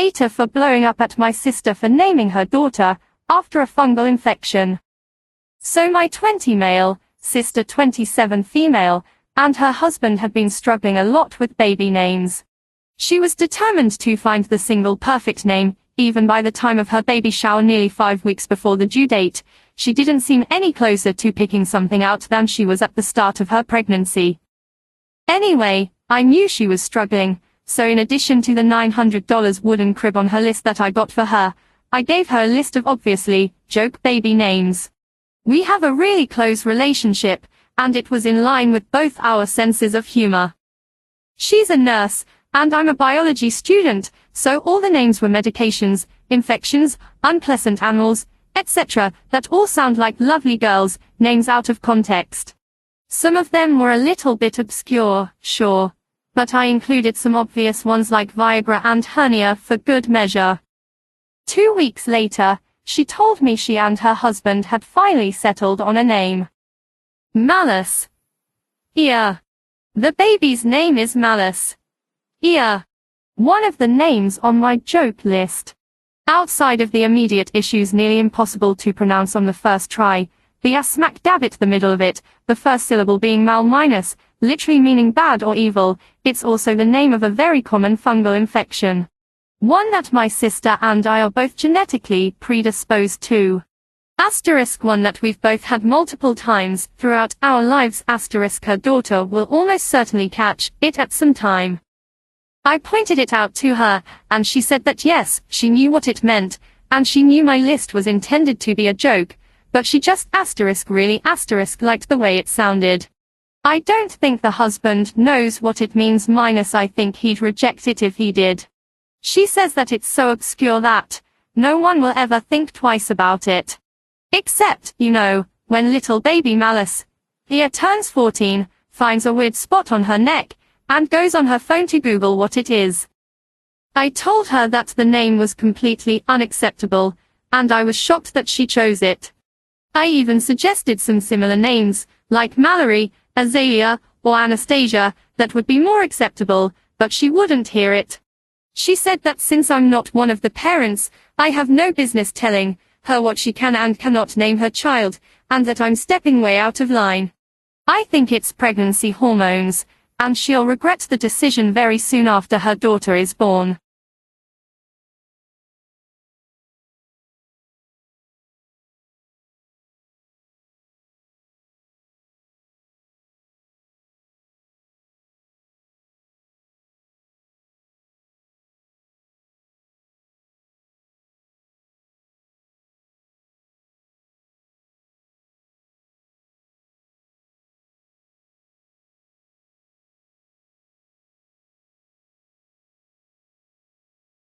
AITA for blowing up at my sister for naming her daughter after a fungal infection. So my 20 male, sister 27 female, and her husband had been struggling a lot with baby names. She was determined to find the single perfect name. Even by the time of her baby shower nearly 5 weeks before the due date, she didn't seem any closer to picking something out than she was at the start of her pregnancy. Anyway, I knew she was struggling, so in addition to the $900 wooden crib on her list that I got for her, I gave her a list of obviously joke baby names. We have a really close relationship, and it was in line with both our senses of humor. She's a nurse, and I'm a biology student, so all the names were medications, infections, unpleasant animals, etc., that all sound like lovely girls' names out of context. Some of them were a little bit obscure, sure, but I included some obvious ones like Viagra and Hernia for good measure. 2 weeks later, she told me she and her husband had finally settled on a name. Malice. Yeah. The baby's name is Malice. Yeah. One of the names on my joke list. Outside of the immediate issues nearly impossible to pronounce on the first try, the smack dab at the middle of it, the first syllable being mal minus, literally meaning bad or evil, it's also the name of a very common fungal infection. One that my sister and I are both genetically predisposed to. Asterisk one that we've both had multiple times throughout our lives. Asterisk her daughter will almost certainly catch it at some time. I pointed it out to her, and she said that yes, she knew what it meant, and she knew my list was intended to be a joke, but she just really liked the way it sounded. I don't think the husband knows what it means minus I think he'd reject it if he did. She says that it's so obscure that no one will ever think twice about it. Except, when little baby Malice here turns 14, finds a weird spot on her neck, and goes on her phone to Google what it is. I told her that the name was completely unacceptable, and I was shocked that she chose it. I even suggested some similar names, like Mallory, Azalea, or Anastasia, that would be more acceptable, but she wouldn't hear it. She said that since I'm not one of the parents, I have no business telling her what she can and cannot name her child, and that I'm stepping way out of line. I think it's pregnancy hormones, and she'll regret the decision very soon after her daughter is born.